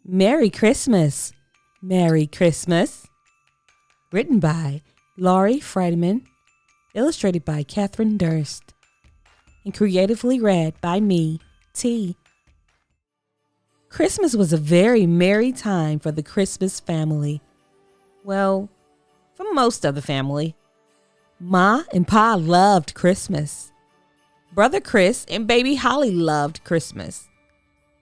Merry Christmas! Merry Christmas! Written by Laurie, Friedman, illustrated by Catherine Durst, and creatively read by me, T. Christmas was a very merry time for the Christmas family. Well, for most of the family. Ma and Pa loved Christmas. Brother Chris and baby Holly loved Christmas.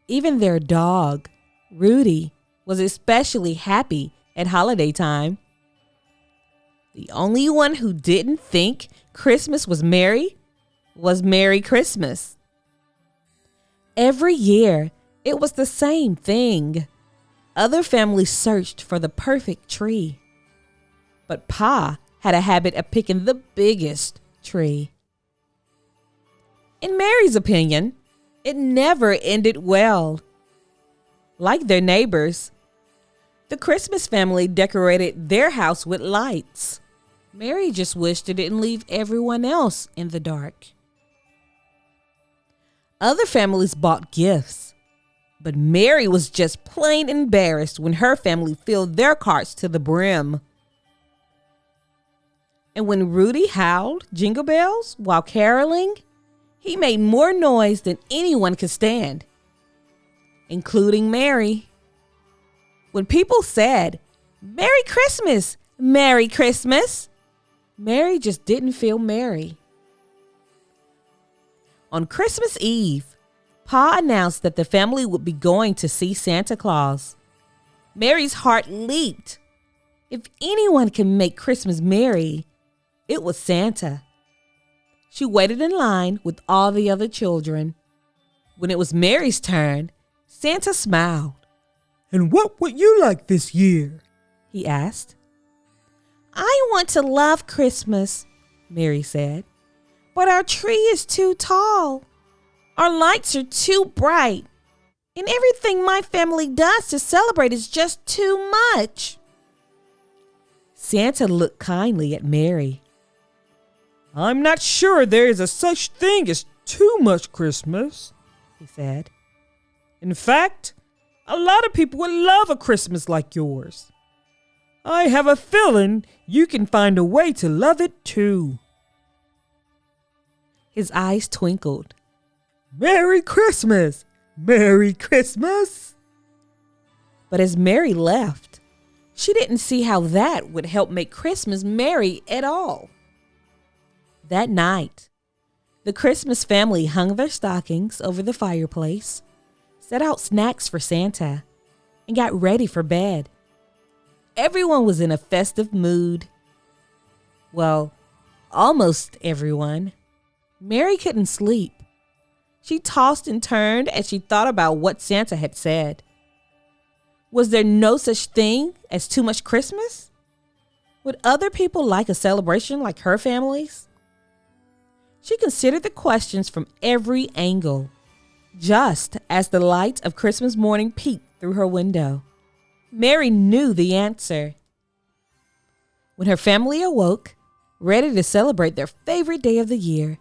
Even their dog, Rudy, was especially happy at holiday time. The only one who didn't think Christmas was merry was Merry Christmas. Every year, it was the same thing. Other families searched for the perfect tree. But Pa had a habit of picking the biggest tree. In Mary's opinion, it never ended well. Like their neighbors, the Christmas family decorated their house with lights. Mary just wished it didn't leave everyone else in the dark. Other families bought gifts, but Mary was just plain embarrassed when her family filled their carts to the brim. And when Rudy howled jingle bells while caroling, he made more noise than anyone could stand, including Mary. When people said, "Merry Christmas, Merry Christmas," Mary just didn't feel merry. On Christmas Eve, Pa announced that the family would be going to see Santa Claus. Mary's heart leaped. If anyone can make Christmas merry, it was Santa. She waited in line with all the other children. When it was Mary's turn, Santa smiled. "And what would you like this year?" he asked. "I want to love Christmas," Mary said. "But our tree is too tall. Our lights are too bright. And everything my family does to celebrate is just too much." Santa looked kindly at Mary. "I'm not sure there is a such thing as too much Christmas," he said. "In fact, a lot of people would love a Christmas like yours. I have a feeling you can find a way to love it too." His eyes twinkled. "Merry Christmas! Merry Christmas!" But as Mary left, she didn't see how that would help make Christmas merry at all. That night, the Christmas family hung their stockings over the fireplace, set out snacks for Santa, and got ready for bed. Everyone was in a festive mood. Well, almost everyone. Mary couldn't sleep. She tossed and turned as she thought about what Santa had said. Was there no such thing as too much Christmas? Would other people like a celebration like her family's? She considered the questions from every angle, just as the light of Christmas morning peeked through her window. Mary knew the answer. When her family awoke, ready to celebrate their favorite day of the year,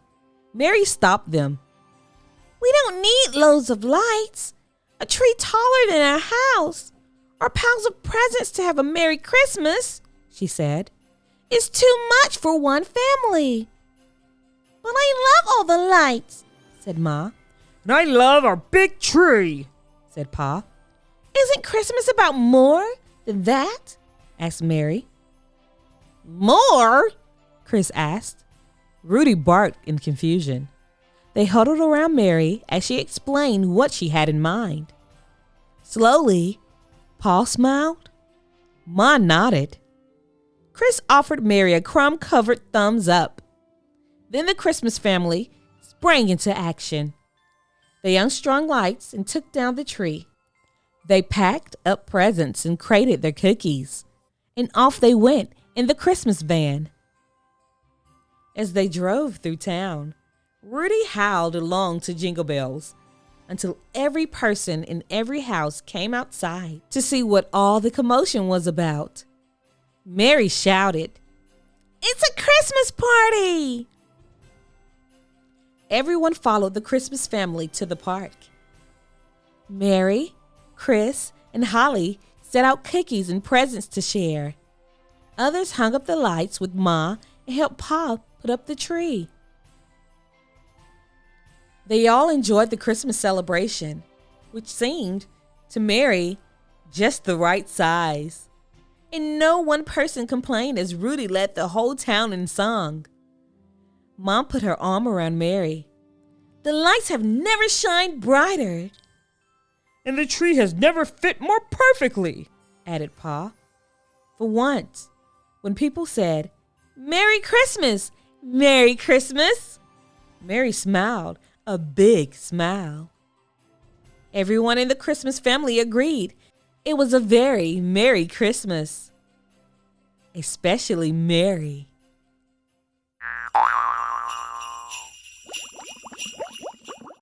Mary stopped them. "We don't need loads of lights, a tree taller than our house, or piles of presents to have a Merry Christmas," she said. "It's too much for one family." "But I love all the lights," said Ma. "And I love our big tree," said Pa. "Isn't Christmas about more than that?" asked Mary. "More?" Chris asked. Rudy barked in confusion. They huddled around Mary as she explained what she had in mind. Slowly, Pa smiled. Ma nodded. Chris offered Mary a crumb-covered thumbs up. Then the Christmas family sprang into action. They unstrung lights and took down the tree. They packed up presents and crated their cookies, and off they went in the Christmas van. As they drove through town, Rudy howled along to jingle bells until every person in every house came outside to see what all the commotion was about. Mary shouted, "It's a Christmas party!" Everyone followed the Christmas family to the park. Mary, Chris, and Holly set out cookies and presents to share. Others hung up the lights with Ma and helped Pa put up the tree. They all enjoyed the Christmas celebration, which seemed to Mary just the right size. And no one person complained as Rudy led the whole town in song. Mom put her arm around Mary. The lights have never shined brighter. And the tree has never fit more perfectly, added Pa. For once, when people said, Merry Christmas! Merry Christmas! Mary smiled, a big smile. Everyone in the Christmas family agreed it was a very Merry Christmas. Especially Mary.